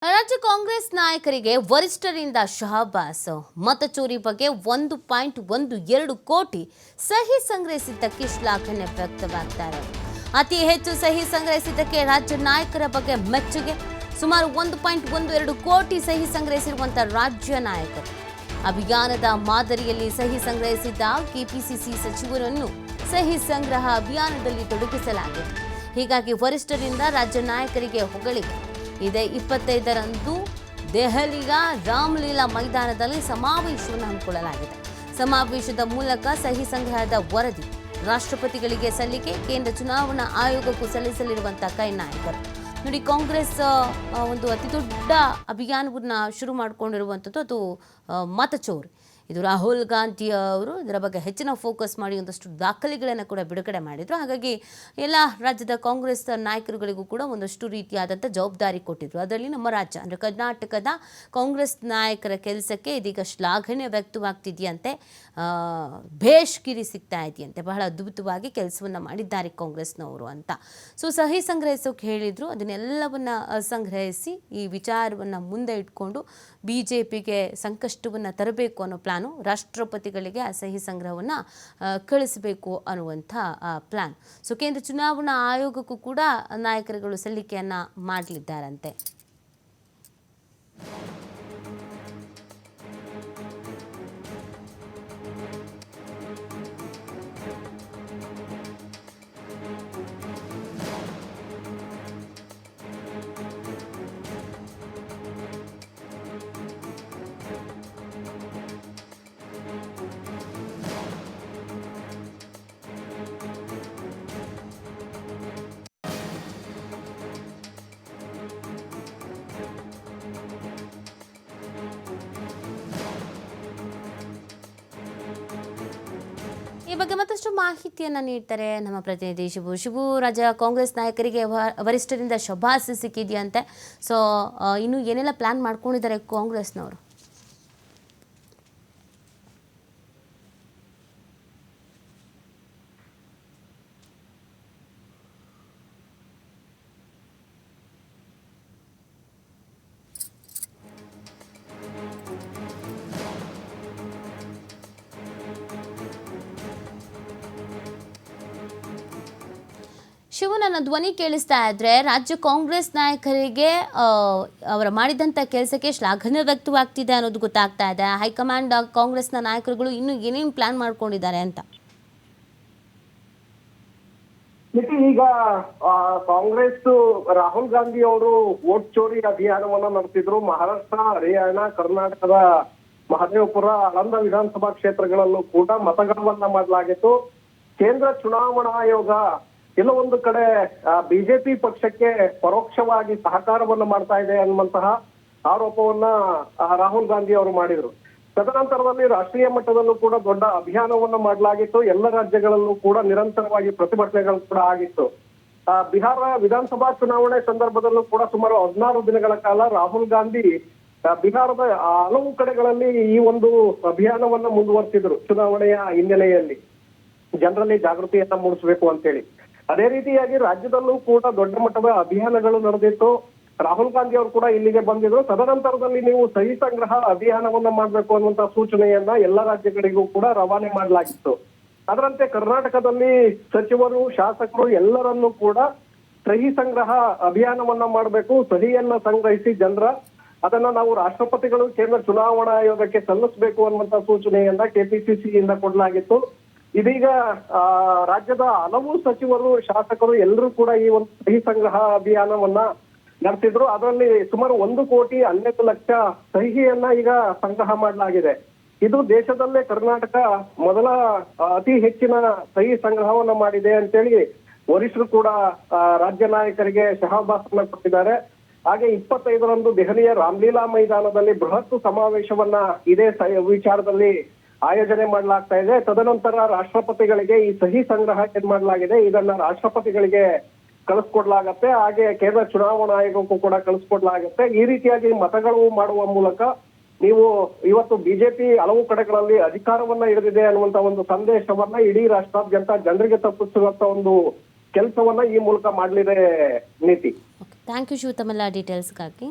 ರಾಜ್ಯ ಕಾಂಗ್ರೆಸ್ ನಾಯಕರಿಗೆ ವರಿಷ್ಠರಿಂದ ಶಹಬ್ಬಾಸ್ ಮತಚೋರಿ ಬಗ್ಗೆ 1.12 ಕೋಟಿ ಸಹಿ ಸಂಗ್ರಹಿಸಿದ್ದಕ್ಕೆ ಶ್ಲಾಘನೆ ವ್ಯಕ್ತವಾಗ್ತಾರೆ. ಅತಿ ಹೆಚ್ಚು ಸಹಿ ಸಂಗ್ರಹಿಸಿದ್ದಕ್ಕೆ ರಾಜ್ಯ ನಾಯಕರ ಬಗ್ಗೆ ಮೆಚ್ಚುಗೆ. ಸುಮಾರು 1.12 ಕೋಟಿ ಸಹಿ ಸಂಗ್ರಹಿಸಿರುವಂತಹ ರಾಜ್ಯ ನಾಯಕರು ಅಭಿಯಾನದ ಮಾದರಿಯಲ್ಲಿ ಸಹಿ ಸಂಗ್ರಹಿಸಿದ್ದ ಕೆಪಿಸಿಸಿ ಸಚಿವರನ್ನು ಸಹಿ ಸಂಗ್ರಹ ಅಭಿಯಾನದಲ್ಲಿ ತೊಡಗಿಸಲಾಗಿದೆ. ಹೀಗಾಗಿ ವರಿಷ್ಠರಿಂದ ರಾಜ್ಯ ನಾಯಕರಿಗೆ ಹೊಗಳಿಕೆ. ಇದೇ 25ರಂದು ದೆಹಲಿಯ ರಾಮಲೀಲಾ ಮೈದಾನದಲ್ಲಿ ಸಮಾವೇಶವನ್ನು ಹಮ್ಮಿಕೊಳ್ಳಲಾಗಿದೆ. ಸಮಾವೇಶದ ಮೂಲಕ ಸಹಿ ಸಂಗ್ರಹದ ವರದಿ ರಾಷ್ಟ್ರಪತಿಗಳಿಗೆ ಸಲ್ಲಿಕೆ, ಕೇಂದ್ರ ಚುನಾವಣಾ ಆಯೋಗಕ್ಕೂ ಸಲ್ಲಿಸಲಿರುವಂತಹ ಕೈ ನಾಯಕರು. ನೋಡಿ, ಕಾಂಗ್ರೆಸ್ ಒಂದು ಅತಿದೊಡ್ಡ ಅಭಿಯಾನವನ್ನು ಶುರು ಮಾಡಿಕೊಂಡಿರುವಂಥದ್ದು ಅದು ಮತಚೋರಿ. ಇದು ರಾಹುಲ್ ಗಾಂಧಿ ಅವರು ಇದರ ಬಗ್ಗೆ ಹೆಚ್ಚಿನ ಫೋಕಸ್ ಮಾಡಿ ಒಂದಷ್ಟು ದಾಖಲೆಗಳನ್ನು ಕೂಡ ಬಿಡುಗಡೆ ಮಾಡಿದರು. ಹಾಗಾಗಿ ಎಲ್ಲ ರಾಜ್ಯದ ಕಾಂಗ್ರೆಸ್ ನಾಯಕರುಗಳಿಗೂ ಕೂಡ ಒಂದಷ್ಟು ರೀತಿಯಾದಂಥ ಜವಾಬ್ದಾರಿ ಕೊಟ್ಟಿದ್ರು. ಅದರಲ್ಲಿ ನಮ್ಮ ರಾಜ್ಯ ಅಂದರೆ ಕರ್ನಾಟಕದ ಕಾಂಗ್ರೆಸ್ ನಾಯಕರ ಕೆಲಸಕ್ಕೆ ಇದೀಗ ಶ್ಲಾಘನೆ ವ್ಯಕ್ತವಾಗ್ತಿದೆಯಂತೆ, ಭೇಷ್ಗಿರಿ ಸಿಗ್ತಾ ಇದೆಯಂತೆ. ಬಹಳ ಅದ್ಭುತವಾಗಿ ಕೆಲಸವನ್ನು ಮಾಡಿದ್ದಾರೆ ಕಾಂಗ್ರೆಸ್ನವರು ಅಂತ. ಸೊ ಸಹಿ ಸಂಗ್ರಹಿಸೋಕೆ ಹೇಳಿದರು, ಅದನ್ನೆಲ್ಲವನ್ನು ಸಂಗ್ರಹಿಸಿ ಈ ವಿಚಾರವನ್ನು ಮುಂದೆ ಇಟ್ಕೊಂಡು BJPಗೆ ಸಂಕಷ್ಟವನ್ನು ತರಬೇಕು ಅನ್ನೋ ಪ್ಲಾನು, ರಾಷ್ಟ್ರಪತಿಗಳಿಗೆ ಆ ಸಹಿ ಸಂಗ್ರಹವನ್ನು ಕಳಿಸಬೇಕು ಅನ್ನುವಂಥ ಪ್ಲಾನ್. ಸೊ ಕೇಂದ್ರ ಚುನಾವಣಾ ಆಯೋಗಕ್ಕೂ ಕೂಡ ನಾಯಕರುಗಳು ಸಲ್ಲಿಕೆಯನ್ನು ಮಾಡಲಿದ್ದಾರಂತೆ. ಈ ಬಗ್ಗೆ ಮತ್ತಷ್ಟು ಮಾಹಿತಿಯನ್ನು ನೀಡ್ತಾರೆ ನಮ್ಮ ಪ್ರತಿನಿಧಿ ಶಿವು. ರಾಜ್ಯ ಕಾಂಗ್ರೆಸ್ ನಾಯಕರಿಗೆ ವರಿಷ್ಠರಿಂದ ಶಭಾಸ್ ಸಿಕ್ಕಿದೆಯಂತೆ. ಸೊ ಇನ್ನು ಏನೆಲ್ಲ ಪ್ಲಾನ್ ಮಾಡ್ಕೊಂಡಿದ್ದಾರೆ ಕಾಂಗ್ರೆಸ್ನವರು? ಶಿವು, ನನ್ನ ಧ್ವನಿ ಕೇಳಿಸ್ತಾ ಇದ್ರೆ ರಾಜ್ಯ ಕಾಂಗ್ರೆಸ್ ನಾಯಕರಿಗೆ ಅವರ ಮಾಡಿದಂಥ ಕೆಲಸಕ್ಕೆ ಶ್ಲಾಘನೆ ವ್ಯಕ್ತವಾಗ್ತಿದೆ ಅನ್ನೋದು ಗೊತ್ತಾಗ್ತಾ ಇದೆ. ಹೈಕಮಾಂಡ್ ಕಾಂಗ್ರೆಸ್ನ ನಾಯಕರುಗಳು ಇನ್ನು ಏನೇನು ಪ್ಲಾನ್ ಮಾಡ್ಕೊಂಡಿದ್ದಾರೆ ಅಂತ? ಈಗ ಕಾಂಗ್ರೆಸ್ ರಾಹುಲ್ ಗಾಂಧಿ ಅವರು ವೋಟ್ ಚೋರಿ ಅಭಿಯಾನವನ್ನ ನಡೆಸಿದ್ರು. ಮಹಾರಾಷ್ಟ್ರ, ಹರಿಯಾಣ, ಕರ್ನಾಟಕದ ಮಹದೇವಪುರ, ಆಳಂದ ವಿಧಾನಸಭಾ ಕ್ಷೇತ್ರಗಳಲ್ಲೂ ಕೂಡ ಮತಗಳನ್ನ ಮಾಡಲಾಗಿತ್ತು. ಕೇಂದ್ರ ಚುನಾವಣಾ ಆಯೋಗ ಕೆಲವೊಂದು ಕಡೆ ಬಿಜೆಪಿ ಪಕ್ಷಕ್ಕೆ ಪರೋಕ್ಷವಾಗಿ ಸಹಕಾರವನ್ನ ಮಾಡ್ತಾ ಇದೆ ಅನ್ನುವಂತಹ ಆರೋಪವನ್ನ ರಾಹುಲ್ ಗಾಂಧಿ ಅವರು ಮಾಡಿದ್ರು. ತದನಂತರದಲ್ಲಿ ರಾಷ್ಟ್ರೀಯ ಮಟ್ಟದಲ್ಲೂ ಕೂಡ ದೊಡ್ಡ ಅಭಿಯಾನವನ್ನ ಮಾಡಲಾಗಿತ್ತು. ಎಲ್ಲ ರಾಜ್ಯಗಳಲ್ಲೂ ಕೂಡ ನಿರಂತರವಾಗಿ ಪ್ರತಿಭಟನೆಗಳು ಕೂಡ ಆಗಿತ್ತು. ಬಿಹಾರ ವಿಧಾನಸಭಾ ಚುನಾವಣೆ ಸಂದರ್ಭದಲ್ಲೂ ಕೂಡ ಸುಮಾರು 16 ದಿನಗಳ ಕಾಲ ರಾಹುಲ್ ಗಾಂಧಿ ಬಿಹಾರದ ಹಲವು ಕಡೆಗಳಲ್ಲಿ ಈ ಒಂದು ಅಭಿಯಾನವನ್ನ ಮುಂದುವರೆಸಿದ್ರು. ಚುನಾವಣೆಯ ಹಿನ್ನೆಲೆಯಲ್ಲಿ ಜನರಲ್ಲಿ ಜಾಗೃತಿಯನ್ನ ಮೂಡಿಸಬೇಕು ಅಂತೇಳಿ. ಅದೇ ರೀತಿಯಾಗಿ ರಾಜ್ಯದಲ್ಲೂ ಕೂಡ ದೊಡ್ಡ ಮಟ್ಟದ ಅಭಿಯಾನಗಳು ನಡೆದಿತ್ತು. ರಾಹುಲ್ ಗಾಂಧಿ ಅವರು ಕೂಡ ಇಲ್ಲಿಗೆ ಬಂದಿದ್ರು. ತದನಂತರದಲ್ಲಿ ನೀವು ಸಹಿ ಸಂಗ್ರಹ ಅಭಿಯಾನವನ್ನ ಮಾಡಬೇಕು ಅನ್ನುವಂತ ಸೂಚನೆಯನ್ನ ಎಲ್ಲ ರಾಜ್ಯಗಳಿಗೂ ಕೂಡ ರವಾನೆ ಮಾಡಲಾಗಿತ್ತು. ಅದರಂತೆ ಕರ್ನಾಟಕದಲ್ಲಿ ಸಚಿವರು, ಶಾಸಕರು ಎಲ್ಲರನ್ನೂ ಕೂಡ ಸಹಿ ಸಂಗ್ರಹ ಅಭಿಯಾನವನ್ನ ಮಾಡಬೇಕು, ಸಹಿಯನ್ನ ಸಂಗ್ರಹಿಸಿ ಅದನ್ನ ನಾವು ರಾಷ್ಟ್ರಪತಿಗಳು, ಕೇಂದ್ರ ಚುನಾವಣಾ ಆಯೋಗಕ್ಕೆ ಸಲ್ಲಿಸಬೇಕು ಅನ್ನುವಂತ ಸೂಚನೆಯನ್ನ ಕೆಪಿಸಿಸಿಯಿಂದ ಕೊಡಲಾಗಿತ್ತು. ಇದೀಗ ರಾಜ್ಯದ ಹಲವು ಸಚಿವರು, ಶಾಸಕರು ಎಲ್ಲರೂ ಕೂಡ ಈ ಒಂದು ಸಹಿ ಸಂಗ್ರಹ ಅಭಿಯಾನವನ್ನ ನಡೆಸಿದ್ರು. ಅದರಲ್ಲಿ ಸುಮಾರು 1,12,00,000 ಸಹಿಯನ್ನ ಈಗ ಸಂಗ್ರಹ ಮಾಡಲಾಗಿದೆ. ಇದು ದೇಶದಲ್ಲೇ ಕರ್ನಾಟಕ ಮೊದಲ ಅತಿ ಹೆಚ್ಚಿನ ಸಹಿ ಸಂಗ್ರಹವನ್ನ ಮಾಡಿದೆ ಅಂತೇಳಿ ವರಿಷ್ಠರು ಕೂಡ ರಾಜ್ಯ ನಾಯಕರಿಗೆ ಶಹಬ್ಬಾಸನ್ನ ಕೊಟ್ಟಿದ್ದಾರೆ. ಹಾಗೆ 25ರಂದು ದೆಹಲಿಯ ರಾಮಲೀಲಾ ಮೈದಾನದಲ್ಲಿ ಬೃಹತ್ ಸಮಾವೇಶವನ್ನ ಇದೇ ವಿಚಾರದಲ್ಲಿ ಆಯೋಜನೆ ಮಾಡಲಾಗ್ತಾ ಇದೆ. ತದನಂತರ ರಾಷ್ಟ್ರಪತಿಗಳಿಗೆ ಈ ಸಹಿ ಸಂಗ್ರಹ ಏನ್ ಮಾಡಲಾಗಿದೆ ಇದನ್ನ ರಾಷ್ಟ್ರಪತಿಗಳಿಗೆ ಕಳಿಸ್ಕೊಡ್ಲಾಗತ್ತೆ. ಹಾಗೆ ಕೇಂದ್ರ ಚುನಾವಣಾ ಆಯೋಗಕ್ಕೂ ಕೂಡ ಕಳಿಸ್ಕೊಡ್ಲಾಗತ್ತೆ. ಈ ರೀತಿಯಾಗಿ ಮತಗಳು ಮಾಡುವ ಮೂಲಕ ನೀವು ಇವತ್ತು ಬಿಜೆಪಿ ಹಲವು ಕಡೆಗಳಲ್ಲಿ ಅಧಿಕಾರವನ್ನ ಹಿಡಿದಿದೆ ಅನ್ನುವಂತ ಒಂದು ಸಂದೇಶವನ್ನ ಇಡೀ ರಾಷ್ಟ್ರಾದ್ಯಂತ ಜನರಿಗೆ ತಪ್ಪಿಸುವಂತ ಒಂದು ಕೆಲಸವನ್ನ ಈ ಮೂಲಕ ಮಾಡಲಿದೆ ನೀತಿ. ಥ್ಯಾಂಕ್ ಯು ಶಿವ, ತಮ್ಮೆಲ್ಲ ಡೀಟೇಲ್ಸ್ಗಾಗಿ.